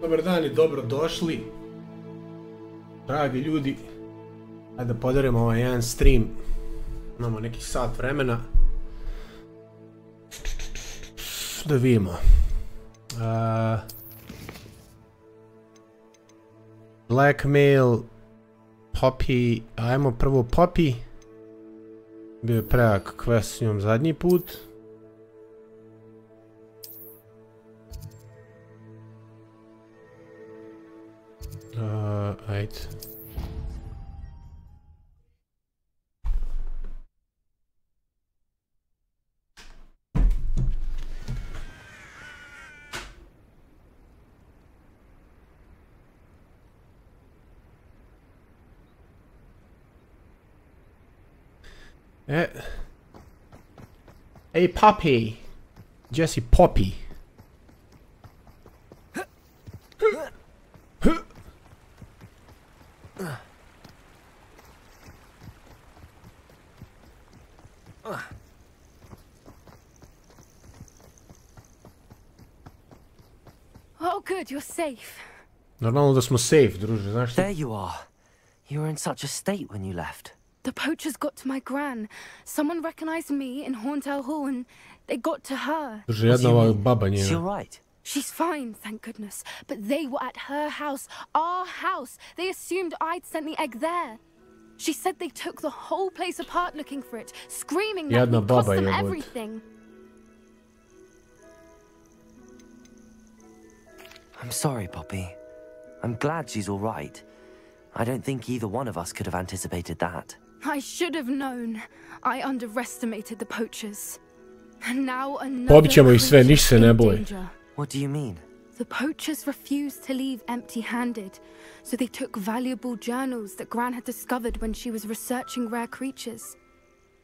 Dobar dan i dobro došli, dragi ljudi. Ajde da podarimo ovaj jedan stream. Imamo neki sat vremena. Da vidimo. Blackmail, Poppy, ajmo prvo Poppy. Bio je prejak quest s njom zadnji put. Ajde. Hey Poppy, Jesse Poppy. Oh good, you're safe. Normalno da smo safe, druže, znaš ti? There you are. You were in such a state when you left. The poachers got to my gran. Someone recognized me in Hauntel Hall and they got to her. Druže, jedna ova baba njena. Is she alright? She's fine, thank goodness. But they were at her house, our house. They assumed I'd sent the egg there. She said they took the whole place apart looking for it, screaming that we cost them everything. I'm sorry, Poppy. I'm glad she's alright. I don't think either one of us could have anticipated that. I should have known. I underestimated the poachers. And now another creature in danger. What do you mean? The poachers refused to leave empty-handed, so they took valuable journals that Gran had discovered when she was researching rare creatures.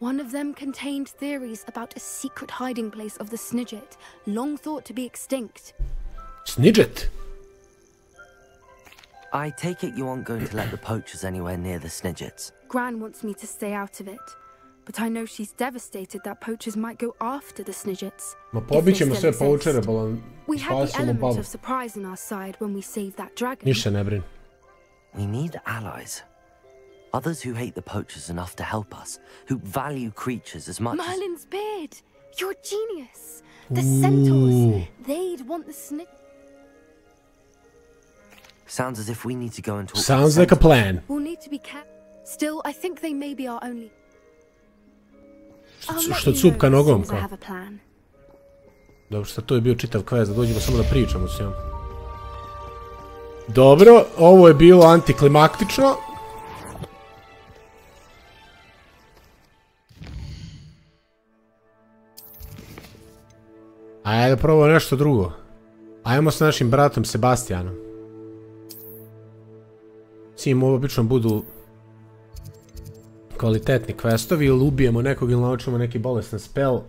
One of them contained theories about a secret hiding place of the Snidget, long thought to be extinct. Snidget? I take it you aren't going to let the poachers anywhere near the Snidgets. Gran wants me to stay out of it, but I know she's devastated that poachers might go after the Snidgets. Ma pobit ćemo sve poučere, balan. We had the element of surprise on our side when we saved that dragon. Ništa ne brin. We need allies. Others who hate the poachers enough to help us, who value creatures as much Merlin's beard! You're a genius! The centaurs! They'd want the Snidget. Sounds as if we need to go and talk. Sounds like a plan. We'll need to be careful. Still, I think they may be our only. Što cupka nogom kao. Dobro, šta to je bio čitav quest, da dođemo samo da pričamo s njom. Dobro, ovo je bilo antiklimaktično. Ajde da probamo nešto drugo. Ajmo s našim bratom Sebastianom. Svi im obično budu kvalitetni questovi, ili ubijemo nekog ili naučimo neki bolestan spell.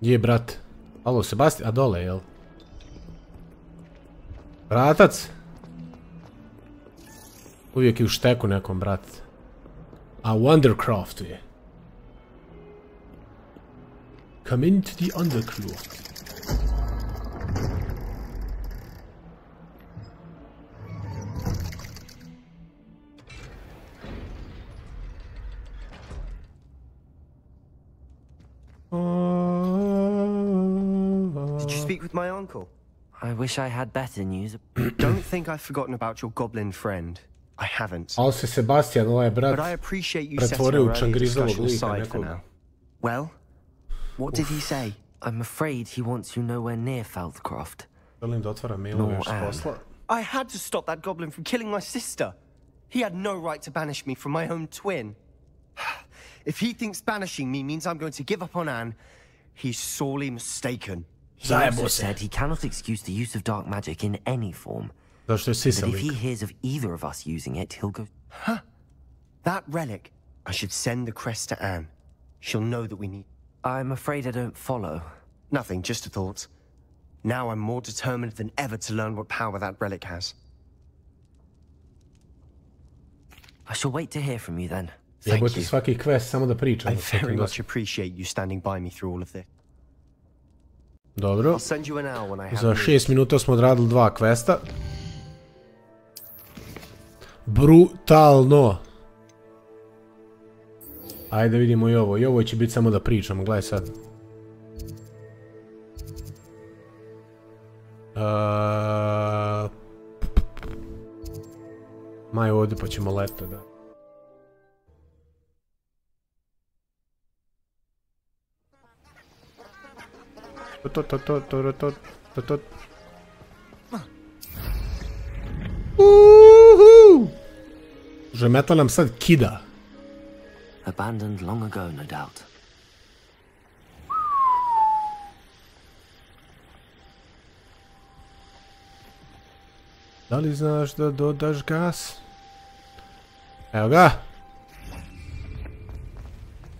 Gdje je brat? Alo, Sebastian? A dole, jel? Bratac? Uvijek je u šteku nekom, brat. A u Undercraftu je. Come into the Undercroft. Did you speak with my uncle? I wish I had better news. Don't think I've forgotten about your goblin friend. I haven't. Ali se Sebastian, ovaj brat, But I appreciate you setting pretvorio u our early čangrizovog discussion lika aside for nekog. now. Well, what did he say? I'm afraid he wants you nowhere near Feldcroft. Želim da otvara mailove još posla. I had to stop that goblin from killing my sister. He had no right to banish me from my own twin. If he thinks banishing me means I'm going to give up on Anne, he's sorely mistaken. He also said he cannot excuse the use of dark magic in any form. Zašto je But if sisalik? he hears of either of us using it, he'll go... Huh? That relic. I should send the crest to Anne. She'll know that we need... I'm afraid I don't follow. Nothing, just a thought. Now I'm more determined than ever to learn what power that relic has. I shall wait to hear from you then. Jebote svaki quest samo da pričam. I very much appreciate you standing by me through all of this. Dobro. I'll send you an hour when I have Za 6 minuta smo odradili 2 questa. Brutalno. Ajde vidimo i ovo. I ovo će biti samo da pričamo. Gledaj sad. Maj ovdje pa ćemo leto da. Že metal nam sad kida. Abandoned long ago, no doubt. Da li znaš da dodaš gas? Evo ga.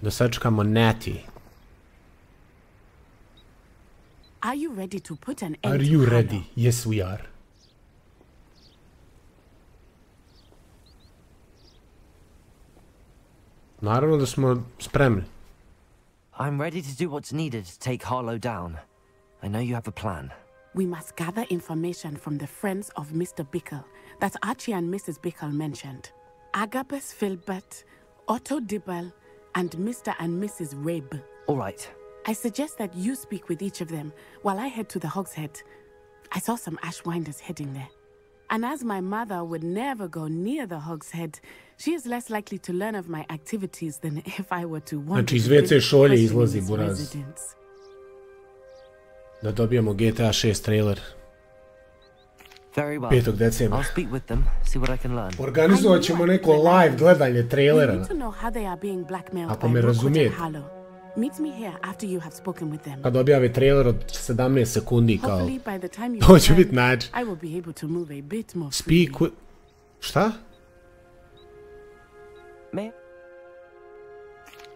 Da sačekamo Nati. Are you ready to put an end Are to you Halo? ready? Yes, we are. Naravno da smo spremni. I'm ready to do what's needed to take Harlow down. I know you have a plan. We must gather information from the friends of Mr. Bickle that Archie and Mrs. Bickle mentioned. Agabus Filbert, Otto Dibble, and Mr. and Mrs. Rabe. All right. I suggest that you speak with each of them while I head to the Hogshead. I saw some Ashwinders heading there. And as my mother would never go near the Hogshead, she is less likely to learn of my activities than if I were to wander Znači iz to WC visit šolje questioning izlazi his buraz. residence. Da dobijemo GTA 6 trailer Very well. 5. decembra. I'll speak with them, see what I can learn. Organizovat ćemo neko live gledanje We trailera. need to know how they are being blackmailed Ako by me Rookwood and razumijete. Harlow. Meet me here after you have spoken with them. Kad objave trailer od 17 sekundi kao. Hopefully by the time you To će return, biti način. I will be able to move a bit more Speak freely. with... Šta? Me?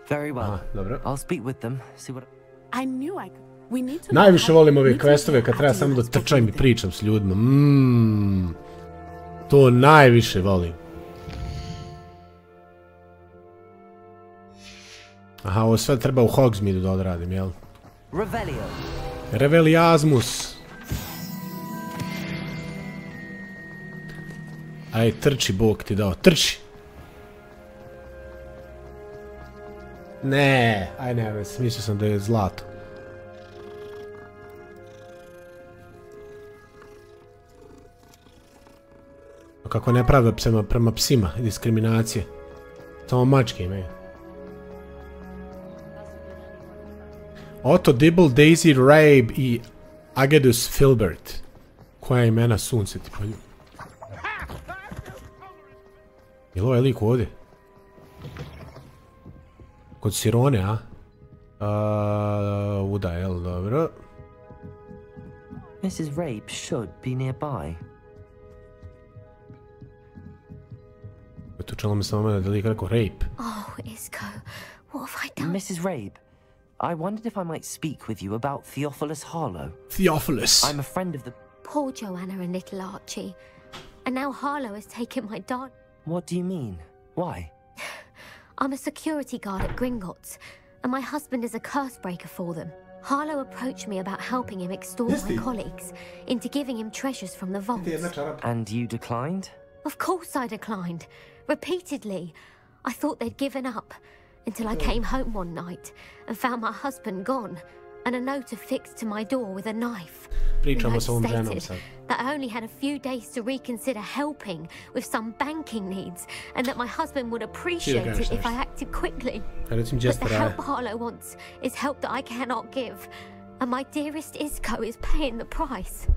Very well. Aha, dobro. I'll speak with them, see what... I knew I could. We need to know Najviše how- volim ove Meet me questove here kad treba after samo you da have spoken trčam i with them. pričam s ljudima. To najviše volim. Aha, ovo sve treba u Hogsmeade-u da odradim, jel? Revelio. Reveliasmus. Aj, trči, Bog ti dao, trči! Ne, aj ne, mislio sam da je zlato. Kako nepravda prema psima, diskriminacije. Samo mačke imaju. Otto Dibble, Daisy Rabe i Agedus Filbert. Koja imena sunce ti polju? Je li ovaj lik ovdje? Kod Sirone, a? Uda, jel, dobro. Mrs. Rabe should be nearby. Tu čelo mi samo mene da lik rekao rape. Oh, Isco, what have I done? Mrs. Rabe, I wondered if I might speak with you about Theophilus Harlow. Theophilus. I'm a friend of the... Poor Joanna and little Archie. And now Harlow has taken my dog. What do you mean? Why? I'm a security guard at Gringotts, and my husband is a curse breaker for them. Harlow approached me about helping him extort my colleagues into giving him treasures from the vaults. And you declined? Of course I declined. Repeatedly. I thought they'd given up, until I came home one night and found my husband gone, and a note affixed to my door with a knife. The Pričamo note s ovom ženom stated sad. that I only had a few days to reconsider helping with some banking needs, and that my husband would appreciate it if I acted quickly. Recim But the Jester, help Harlow wants is help that I cannot give, and my dearest Isco is paying the price.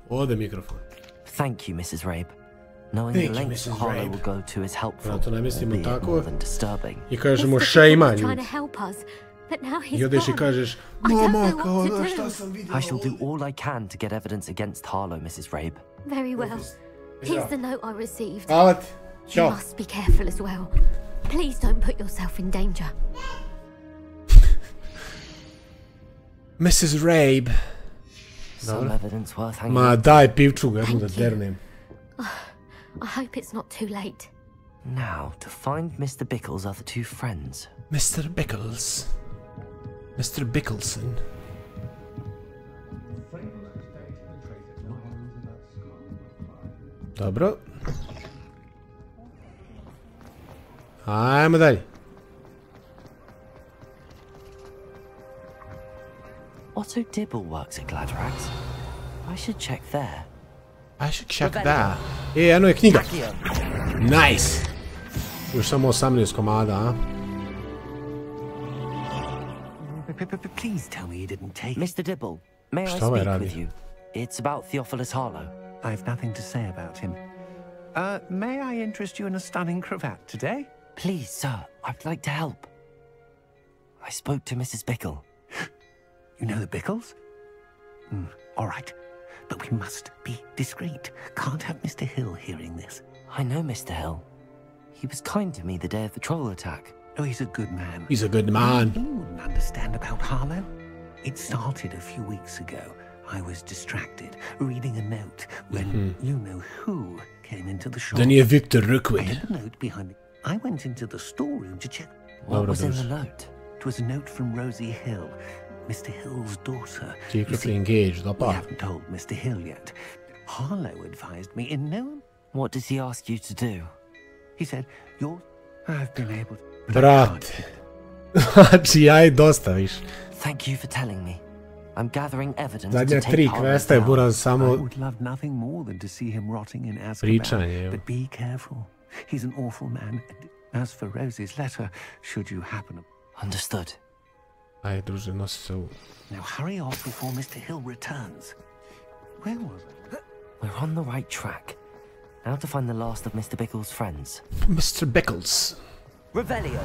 Ode mikrofon. Thank you, Mrs. Rabe. Knowing Thank the you, lengths Mrs. Harlow Rabe. will go to is helpful, Zato ne mislimo albeit tako. more than disturbing. I kažemo Mr. šta ima Bickle was trying to ljudi. help us, but now he's I odeš i gone. kažeš, I don't mama, know kao what to da do. šta sam vidio. I shall do all I can to get evidence against Harlow, Mrs. Rabe. Very well. Here's the note I received. Hvala ti. You Ćao. must be careful as well. Please don't put yourself in danger. Mrs. Rabe. Some evidence worth hanging Ma on. daj pivču ga, jednu da Thank you. dernem. I hope it's not too late. Now, to find Mr. Bickle's other two friends. Mr. Bickles. Mr. Bickelson. Dobro. Ajmo dalje. Otto Dibble works at Gladrags. I should check there. I should check there. Eno je knjiga. Nice. Još samo 18 komada, a? Please tell me you didn't take... Mr. Dibble, may I speak with you? It's about Theophilus Harlow. I have nothing to say about him. May I interest you in a stunning cravat today? Please, sir, I'd like to help. I spoke to Mrs. Bickle. You know the Bickles? All right. But we must be discreet. Can't have Mr. Hill hearing this. I know Mr. Hill. He was kind to me the day of the troll attack. Oh, he's a good man. He's a good man. He wouldn't understand about Harlow. It started a few weeks ago. I was distracted, reading a note when you-know-who came into the shop. Dan je Victor I Rookwood. had a note behind it. I went into the storeroom to check. What was in the note? It was a note from Rosie Hill, Mr. Hill's daughter. Secretly engaged, We opa. haven't told Mr. Hill yet. Harlow advised me in no... What does he ask you to do? He said, I've been able to... Brate. Znači, ja i dosta više. Thank you for telling me. I'm gathering evidence Zadnja to take 3 Harlow kvesta je down. Buraz I samo would love nothing more than to see him rotting in pričanje, Azkaban. evo. But be careful. He's an awful man. As for Rosie's letter, should you happen to... Understood. Ajde, druže, nosi se u... Now hurry off before Mr. Hill returns. Where was I? We're on the right track. Now to find the last of Mr. Bickle's friends. Mr. Bickles. Revelio.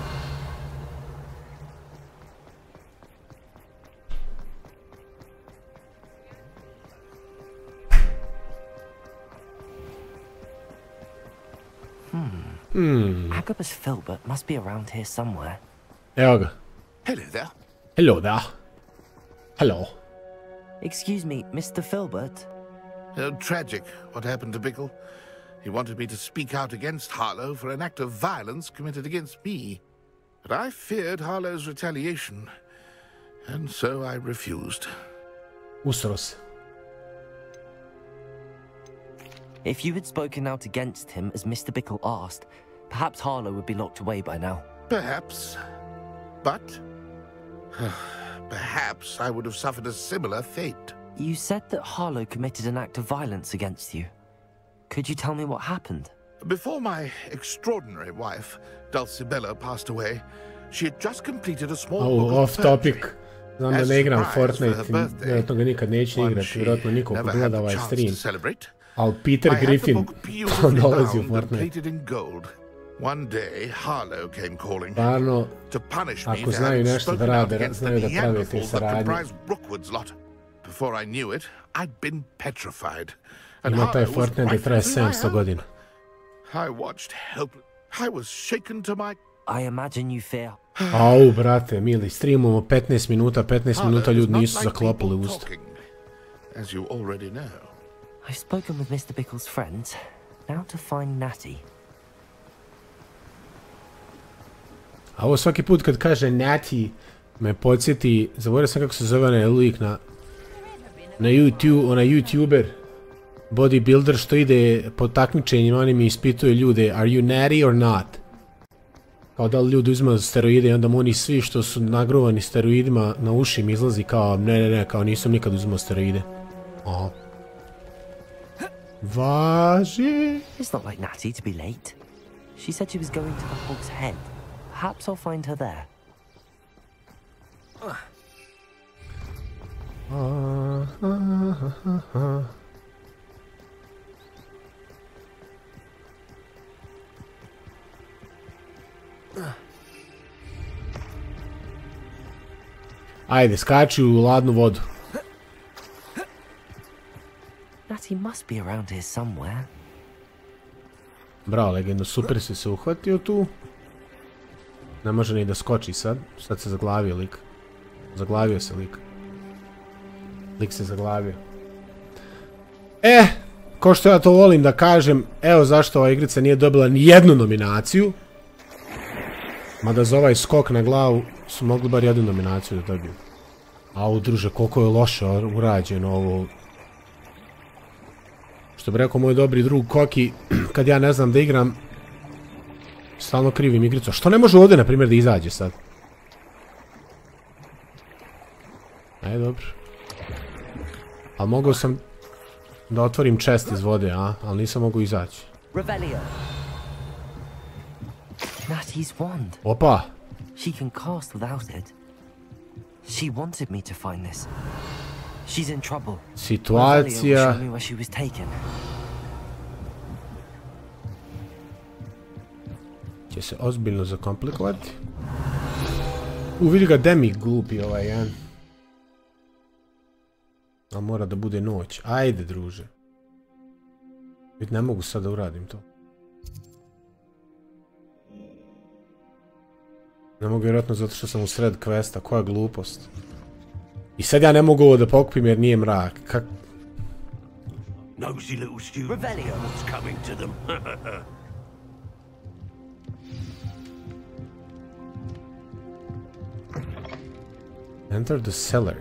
Agabus Filbert must be around here somewhere. Evo ga. Hello there. Hello there. Hello. Excuse me, Mr. Filbert? Tragic what happened to Bickle. He wanted me to speak out against Harlow for an act of violence committed against me. But I feared Harlow's retaliation, and so I refused. Usro se. If you had spoken out against him as Mr. Bickle asked, perhaps Harlow would be locked away by now. Perhaps. But perhaps I would have suffered a similar fate. You said that Harlow committed an act of violence against you. Could you tell me what happened? Before my extraordinary wife, Dulcibella, passed away, she had just completed a small book of Off topic. poetry. Znam da ne igram Fortnite, vjerojatno ga nikad neću igrati, vjerojatno niko ko gleda ovaj stream. Ali Peter Griffin dolazi u Fortnite. One day, Harlow came calling. Stvarno, To punish me ako for znaju having nešto da spoken out rade, against the znaju da prave te Neanderthals that saradnje. comprise Brookwood's lot. Before I knew it, I'd been petrified. And Ima taj Harlow was Fortnite da traje rightfully 700 godina. I watched helpless. I was shaken to my... I imagine you fear. Au, brate, mili, streamamo 15 minuta ljudi nisu zaklopili usta. As you already know. I've spoken with Mr. Bickle's friends. Now to find Nati. A ovo svaki put kad kaže Nati me podsjeti, zaboravio sam kako se zove onaj lik na YouTube, onaj YouTuber, bodybuilder što ide po takmičenjima, oni mi ispituje ljude, are you natty or not? Kao da li ljudi uzimaju steroide i onda mu oni svi što su nagruvani steroidima na ušima izlazi kao ne, kao nisam nikad uzimao steroide. Aha. Važi. It's not like Natty to be late. She said she was going to the Hog's Head. Perhaps I'll find her there. Ajde, skači u ladnu vodu. Natty must be around here somewhere. Bravo, legendo, super si se uhvatio tu. Ne može ni da skoči sad. Sad se zaglavio lik. Zaglavio se lik. Lik se zaglavio. ko što ja to volim da kažem, evo zašto ova igrica nije dobila ni jednu nominaciju. Mada za ovaj skok na glavu su mogli bar jednu nominaciju da dobiju. Au, druže, koliko je loše urađeno ovo. Što bi rekao moj dobri drug Koki, kad ja ne znam da igram, stalno krivim igricu. Što ne može ovdje, na primjer, da izađe sad? Ajde, dobro. Ali mogao sam da otvorim chest iz vode, a? Ali nisam mogao izaći. Nati's wand. Opa! She can cast without it. She wanted me to find this. She's in trouble. Situacija. Show me where she was taken. Će se ozbiljno zakomplikovati. Vidi ga Demi glupi ovaj jedan. A mora da bude noć. Ajde, druže. Ne mogu sad da uradim to. Ne mogu vjerojatno zato što sam u sred questa. Koja glupost. I sad ja ne mogu ovo da pokupim jer nije mrak. Kak... Nosy little student. What's coming to them? Enter the cellar.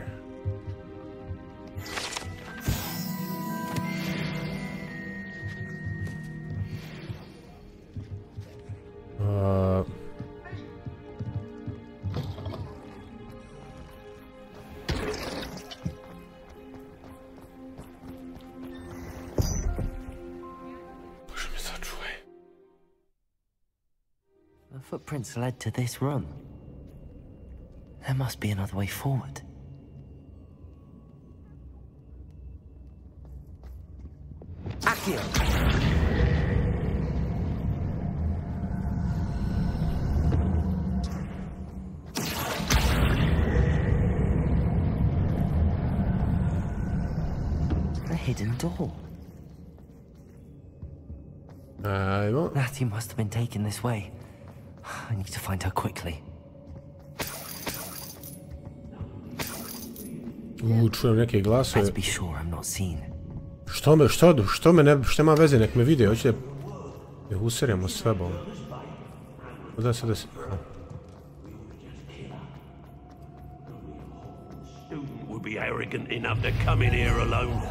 The footprints led to this room. There must be another way forward. Akio! A hidden door. Nati must have been taken this way. I need to find her quickly. Čujem neke glasove. Let's be sure I'm not seen. Što ima veze, nek me vide, hoće da useremo sve bom. Da se da se... Would be arrogant enough to come in here alone.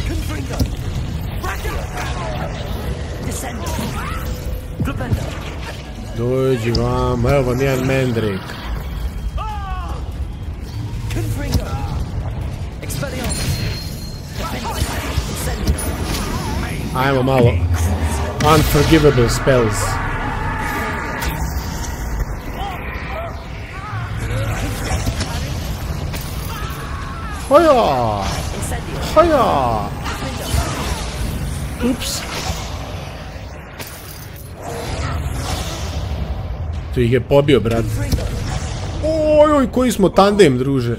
Confringo! Brachio! Descendo! Glupendo! Dođi vam, evo vam jedan mendrik. Confringo! Expelliarmus! Incendio! Ajmo malo. Unforgivable spells. Hoja! Hoja! Ups. Tu ih je pobio, brat. Ojoj, koji smo tandem, druže.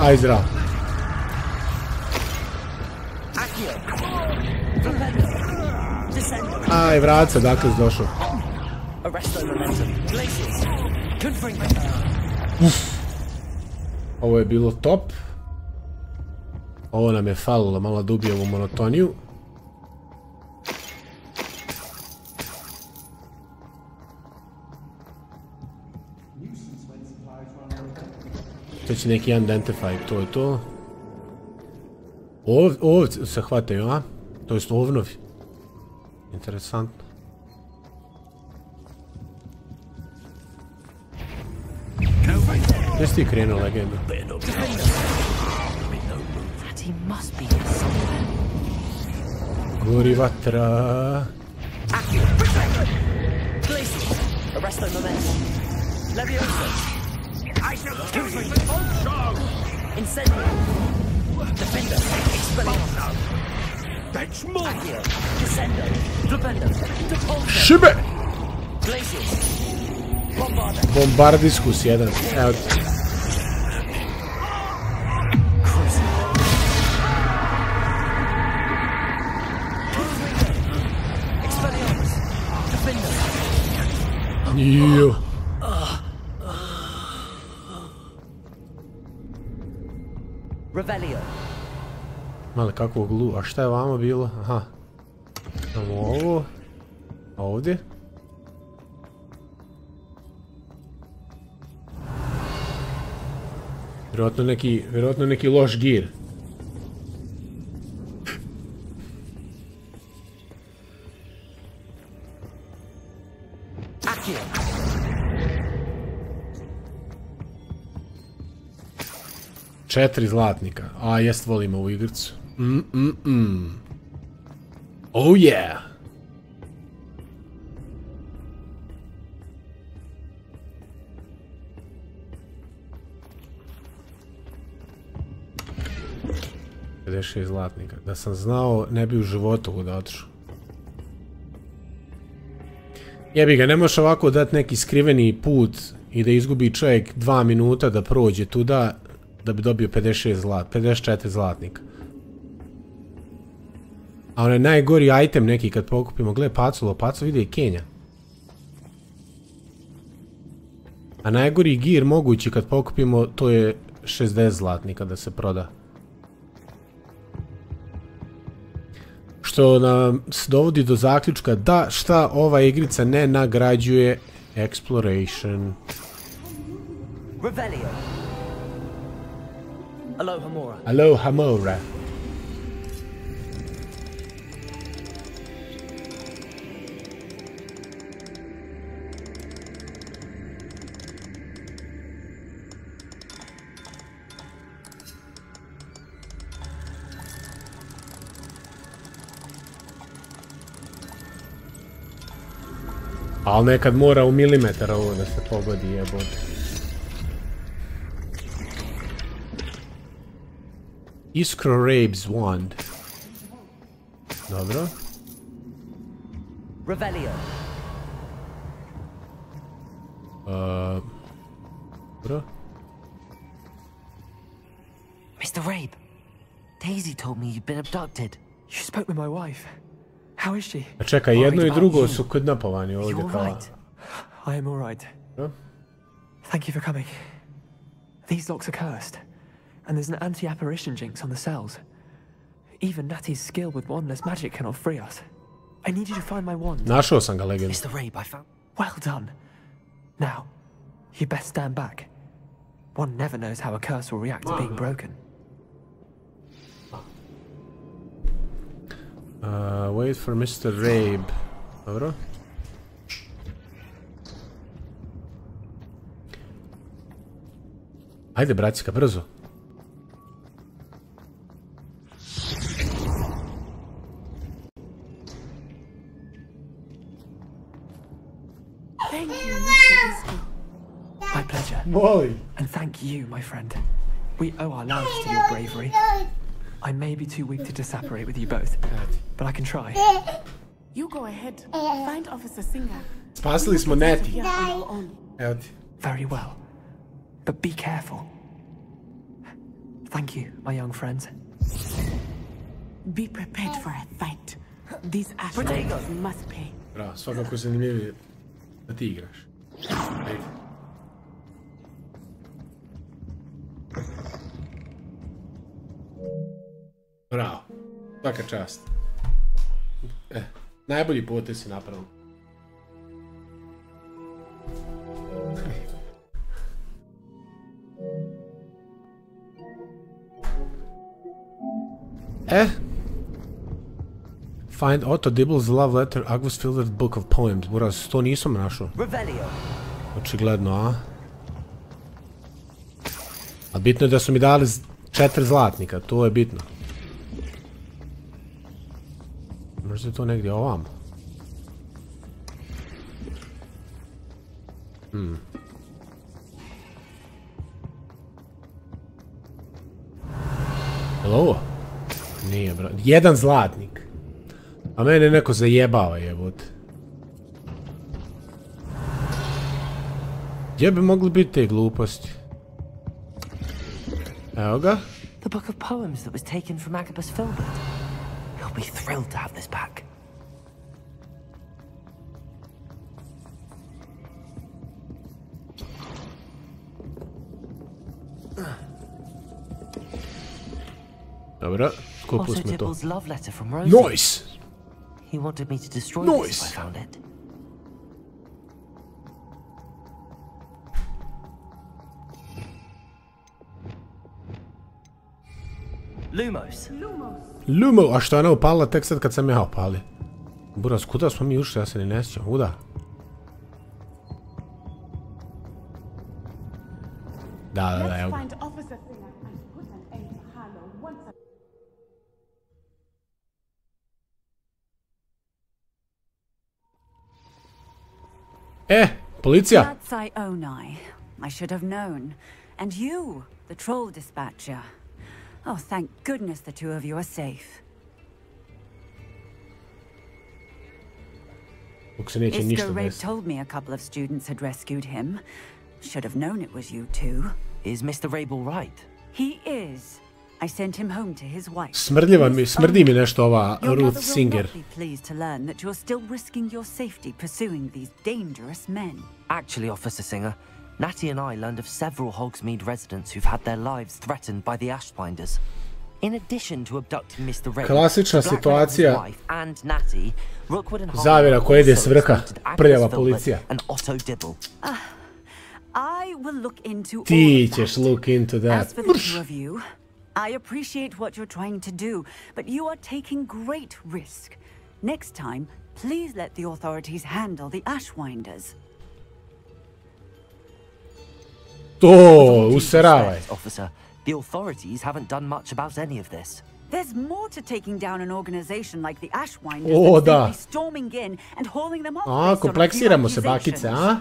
Aj, zdrav. Aj, vrat se, dakle si došao. Ovo je bilo top. Ovo nam je falilo, malo da ubije ovu monotoniju. To će neki identify, to je to. Ovdje se hvataju, a? To jest ovnovi. Interesantno. Gdje si ti krenuo, legenda? Gori vatra. Šibe! Bombardiskus jedan. Evo ti. Jo. Revelio. Mali kako glu, a šta je vama bilo? Aha. Imamo ovo. A ovdje? Vjerojatno neki loš gir. Akcija. 4 zlatnika. A, jest volim ovu igricu. Oh yeah! $56 zlatnika. Da sam znao, ne bi u životu da otišao. Jebi ga, ne možeš ovako dati neki skriveni put i da izgubi čovjek 2 minuta da prođe tuda da bi dobio 54 zlatnika. A onaj najgori item neki kad pokupimo, gle paculo, paculo vidi i Kenja. A najgori gir mogući kad pokupimo to je 60 zlatnika da se proda. Što nas dovodi do zaključka da šta ova igrica ne nagrađuje exploration. Revelio. Aloha Mora. Aloha Mora. Ali nekad mora u milimetar ovo da se pogodi, jebote. Iskro Rabe's Wand. Dobro. Revelio. Dobro. Mr. Rabe, Daisy told me you've been abducted. You spoke with my wife. How is she? A čekaj, jedno i drugo su kidnapovani ovdje kao... I am all right. Thank you for coming. These locks are cursed, and there's an anti-apparition jinx on the cells. Even Nati's skill with wandless magic cannot free us. I need you to find my wand. Našao sam ga, legend. Mr. Rabe, I found... Well done. Now, you best stand back. One never knows how a curse will react to being broken. Wait for Mr. Rabe. Dobro. Ajde, bracika, brzo. Thank you, Mr. Isco. My pleasure. Boy. And thank you, my friend. We owe our lives to your bravery. I may be too weak to disapparate with you both, but I can try. You go ahead. Find Officer Singer. Spasili smo Nati. Evo ti. Very well. But be careful. Thank you, my young friends. Be prepared for a fight. These ashtrays must pay. Bravo, svakako zanimljivije da ti igraš. Ajde. Bravo, svaka čast. Najbolji potez si napravio. Find Otto Dibble's love letter, August Field's book of poems. Buraz, to nisam našao. Očigledno, a? A bitno je da su mi dali 4 zlatnika, to je bitno. Možda je to negdje ovamo. Jel' ovo? Nije, bro. 1 zlatnik. A mene neko zajebava, jebote. Gdje bi mogli biti te gluposti? Evo ga. The book of poems that was taken from Agabus Filbert. He'll be thrilled to have this back. Dobro, Skupili Also smo to. Dibble's love letter from Rosie. Nice! He wanted me to destroy this if I found it. Lumos. Lumo, a što je ona upalila tek sad kad sam ja upalio? Buraz, kuda smo mi ušli, ja se ni ne sjećam, kuda? Da, evo ga. Policija! That's I own I should have known. And you, the troll dispatcher. Oh, thank goodness the two of you are safe. Isko Raid told me a couple of students had rescued him. Should have known it was you two. Is Mr. Rabel right? He is. I sent him home to his wife. Smrdi mi nešto ova Ruth Singer. Be pleased to learn that you're still risking your safety pursuing these dangerous men. Actually, Officer Singer, Natty and I learned of several Hogsmeade residents who've had their lives threatened by the Ashbinders. In addition to abducting Mr. Rabel, klasična situacija. wife and Natty, Rookwood and Zavjera koja ide s vrha. Prljava policija. And Otto Dibble. I will look into Ti ćeš look into that. As for the two of you, I appreciate what you're trying to do, but you are taking great risk. Next time, please let the authorities handle the Ashwinders. To, useravaj. Officer, the authorities haven't done much about any of this. There's more to taking down an organization like the Ashwinders than simply storming in and hauling them off. Kompleksiramo se, bakice, a?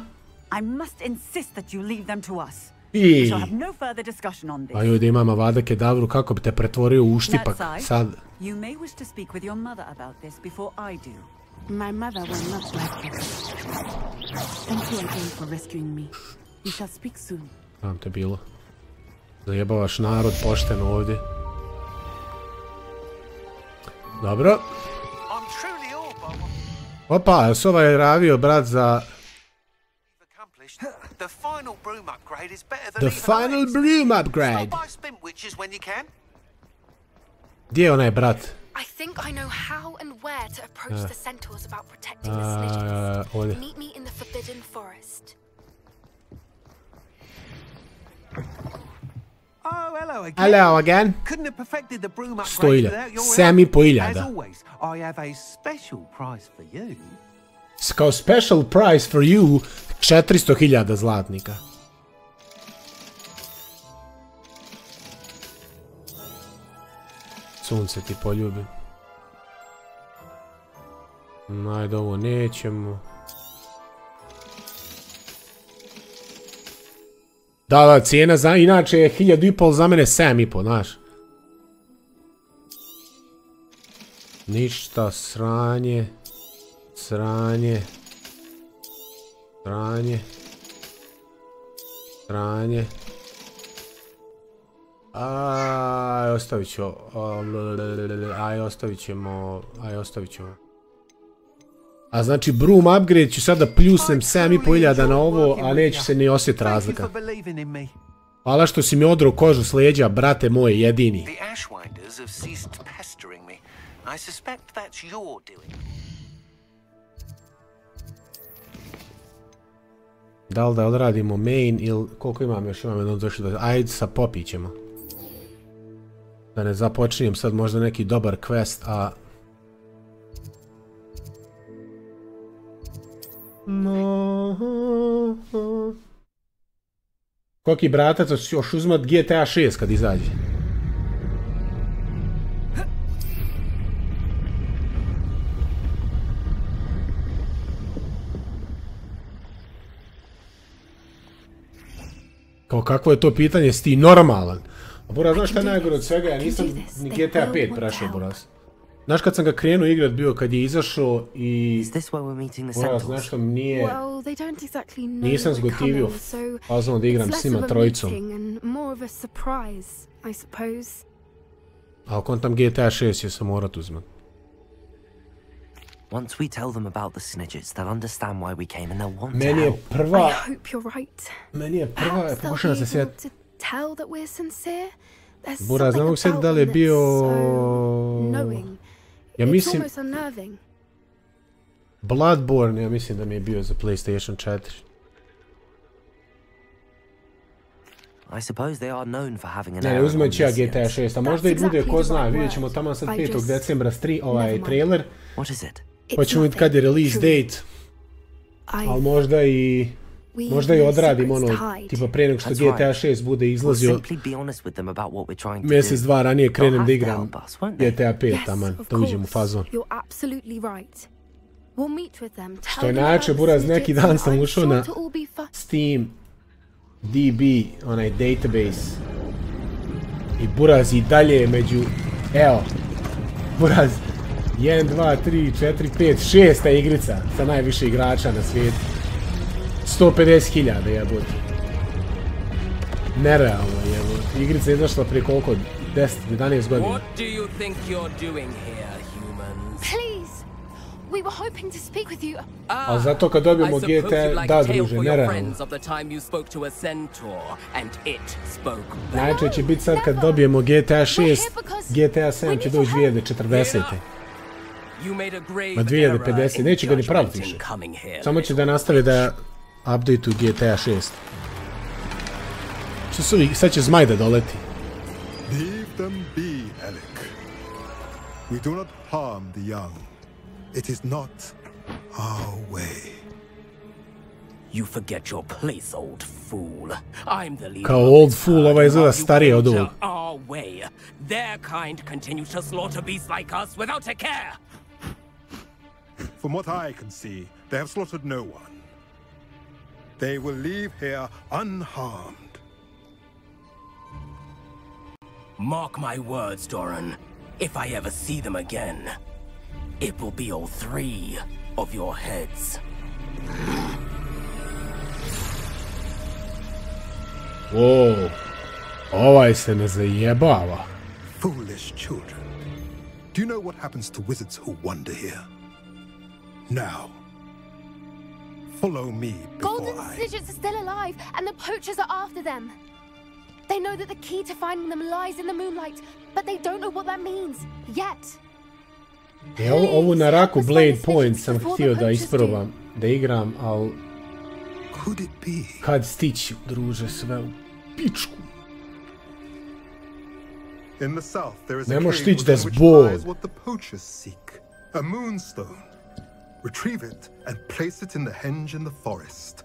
I must insist that you leave them to us. I... We shall have no further discussion on this. A joj da ima Avada Kedavru, kako bi te pretvorio u uštipak sad. You may wish to speak with your mother about this before I do. My mother will not like this. Thank you again for rescuing me. We shall speak soon. Znam te bilo. Zajebavaš narod pošteno ovdje. Dobro. Opa, jel se ovaj ravio, brat, za... The final broom upgrade is better than The final broom upgrade. Gdje je onaj brat? I think I know how and where to approach the centaurs about protecting the snitches. Meet me in the Forbidden Forest. Oh, hello again. Hello again. Couldn't have perfected the broom upgrade Stojlja. without your help. 7.500. As always, I have a special prize for you. Kao special prize for you, 400.000 zlatnika. Sunce ti poljubi. Ajde, ovo nećemo. Da, cijena za, inače je 1.500 za mene 7.500, znaš. Ništa, sranje. Sranje. Sranje. Sranje. Aj, ostavit ću. Aj, ostavit ćemo. Aj, ostavit ćemo. A znači, broom upgrade ću sada pljusnem 7.500 na ovo, a neće se ni osjeti razlika. Hvala što si mi odro kožu s leđa, brate moj, jedini. Da li da odradimo main ili koliko imam još, imam jedno došli do... Ajde sa Poppy ćemo. Da ne započinjem sad možda neki dobar quest, a... Koliki bratac još uzmat GTA 6 kad izađe? Kao kakvo je to pitanje, si ti normalan? A Buraz, znaš šta je najgore od svega, ja nisam ni GTA 5 prešao, Buraz. Znaš kad sam ga krenuo igrat bio kad je izašao i... Buraz, znaš što mi nije... Nisam zgotivio fazom da igram s njima trojicom. A kontam GTA 6 će sam morat uzmat. Once we tell them about the snitches, they'll understand why we came and they'll want to Meni je help. prva... I hope you're right. Meni je prva... Perhaps Pokušam they'll se be able sjetiti. to tell that we're sincere. There's Buraz, ne mogu something sjetiti da about li je them bio... that's so knowing. Ja It's mislim... almost unnerving. Bloodborne, ja mislim da mi je bio za PlayStation 4. I suppose they are known for having an Ne, uzimajući ja GTA 6, a možda i bude, ko zna, vidjet ćemo tamo sad 5. decembra trailer. Pa ćemo vidjeti kad je release date. Ali možda i odradim ono, tipa prije nego što GTA 6 bude izlazio, mjesec, dva ranije krenem da igram GTA 5, taman, da uđem u fazon. Što je inače, buraz, neki dan sam ušao na Steam DB, onaj database, i buraz i dalje među, evo, buraz, 1, 2, 3, 4, 5, 6 igrica sa najviše igrača na svijetu. 150.000 jebote. Nerealno jebote. Igrica je izašla prije koliko? 10-11 godina. What do you think you're doing here, humans? Please, we were hoping to speak with you. Ali zato kad dobijemo GTA, da druže, nerealno. Najče će biti sad kad dobijemo GTA 6, GTA 7 će doći 2040. Ma 2050, neće ga ni praviti više. Samo će da nastavi da updateu GTA 6. Što su ovi, sad će zmaj da doleti. Leave them be, Alec. We do not harm the young. It is not our way. You forget your place, old fool. I'm the leader. Kao old fool, ova izgleda starije od ovog. Our way. Their kind continue to slaughter beasts like us without a care. From what I can see, they have slaughtered no one. They will leave here unharmed. Mark my words, Doran. If I ever see them again, it will be all 3 of your heads. Wow. Ovaj se ne zajebava. Foolish children. Do you know what happens to wizards who wander here? Now, follow me before Golden Snidgets are still alive, and the poachers are after them. They know that the key to finding them lies in the moonlight, but they don't know what that means, yet. Ovu na raku Blade Point sam htio da isprobam, da igram, ali... Kad stići, druže, sve u pičku. Nemoš stići da zbog. A moonstone. Retrieve it and place it in the henge in the forest.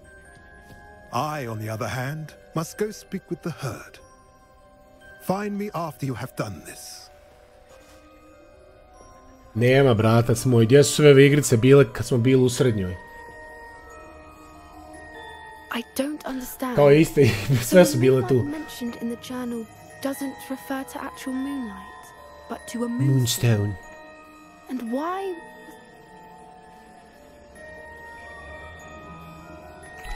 I, on the other hand, must go speak with the herd. Find me after you have done this. Nema, bratac moj, gdje su sve ove igrice bile kad smo bili u srednjoj? I don't understand. Kao iste, sve su bile tu. Mentioned in the journal doesn't refer to actual moonlight, but to a moonstone. And why?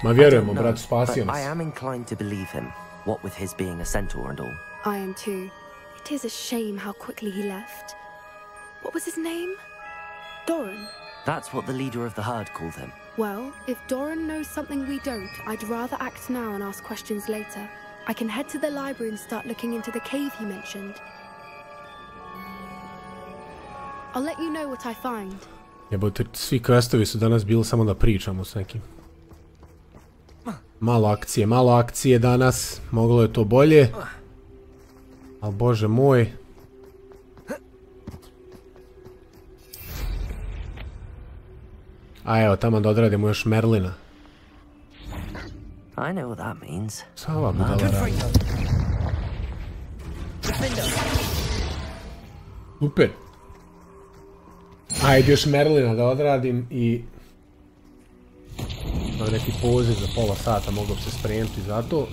Ma vjerujemo, brat, spasio nas. I am inclined to believe him, what with his being a centaur and all. I am too. It is a shame how quickly he left. What was his name? Doran? That's what the leader of the herd called him. Well, if Doran knows something we don't, I'd rather act now and ask questions later. I can head to the library and start looking into the cave he mentioned. I'll let you know what I find. Jebote, svi questovi su danas bili samo da pričamo s nekim. Malo akcije danas, moglo je to bolje. Al bože moj. A evo, tamo da odradimo još Merlina. I know what that means. Sava budala radi. Super. Ajde još Merlina da odradim i... neki poziv za pola sata, mogu se spremiti za to.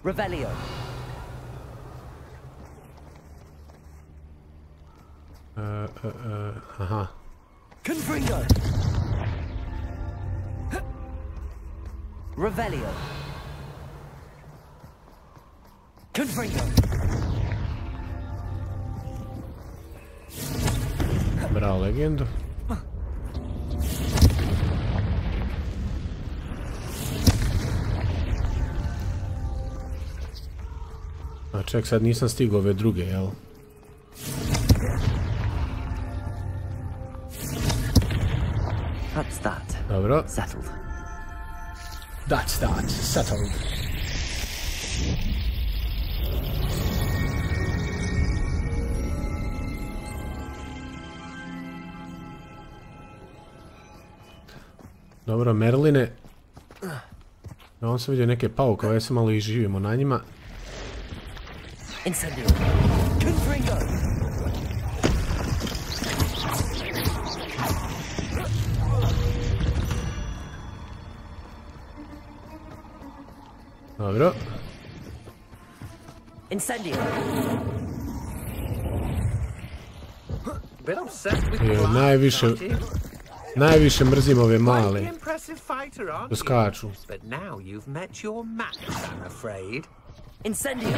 Revelio. Aha. Confringo. Revelio. Confringo. Bravo legendu. A ček, sad nisam stigao ove druge, jel? That's that. Dobro. Settled. That's that. Settled. Dobro, Merline. Ja on sam vidio neke pauke, ovaj se malo i živimo na njima. Incendio. Confringo. Dobro. Incendio. Najviše mrzim ove male. Da skaču. Incendio.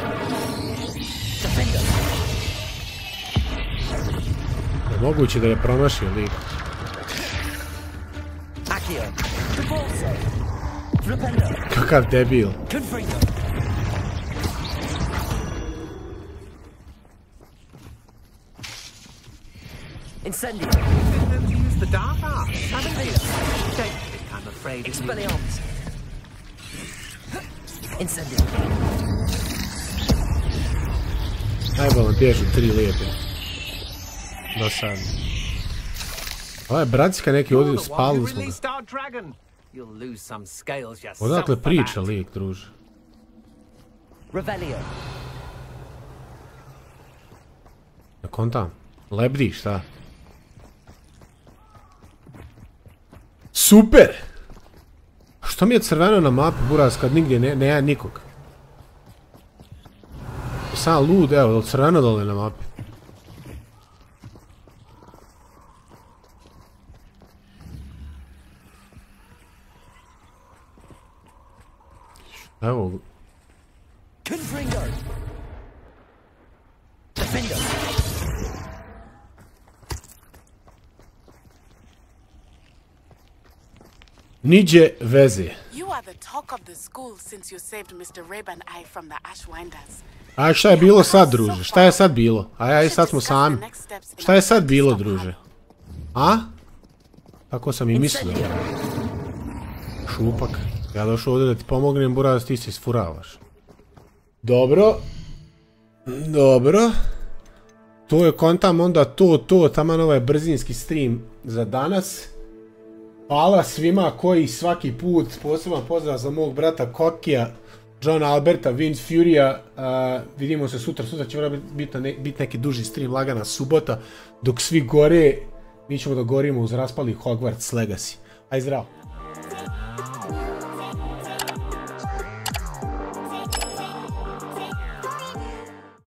Moguće da je promašio lik. Akcija. Rependo. Kakav debil. Confringo. Incendio. Use the dark arts, haven't you? Don't think I'm afraid of you. Expelliarmus. Incendio. Najbolno bježu 3 lijepe. Do sad. Ovo je bratska neki ovdje, spalili smo ga. Odakle priča lik, druže? Revelio. Na kontam? Lebdi, šta? Super! Što mi je crveno na mapi, buraz, kad nigdje nema nikog? Sam lud, evo, crveno dole na mapi. Evo. Confringo. Defendo. Niđe veze. You are the talk of the school since you saved Mr. Reb and I from the Ashwinders. A šta je bilo sad, druže? Šta je sad bilo? Aj, sad smo sami. Šta je sad bilo, druže? A? Tako sam i mislio. Šupak. Ja došao ovdje da ti pomognem, buraz, ti se isfuravaš. Dobro. Dobro. To je kontam onda to, taman ovaj brzinski stream za danas. Hvala svima koji svaki put, poseban pozdrav za mog brata Kokija, Johna Alberta, Vince Furya, vidimo se sutra će biti neki duži stream, lagana subota, dok svi gore, mi ćemo da gorimo uz raspali Hogwarts Legacy. Aj zdravo!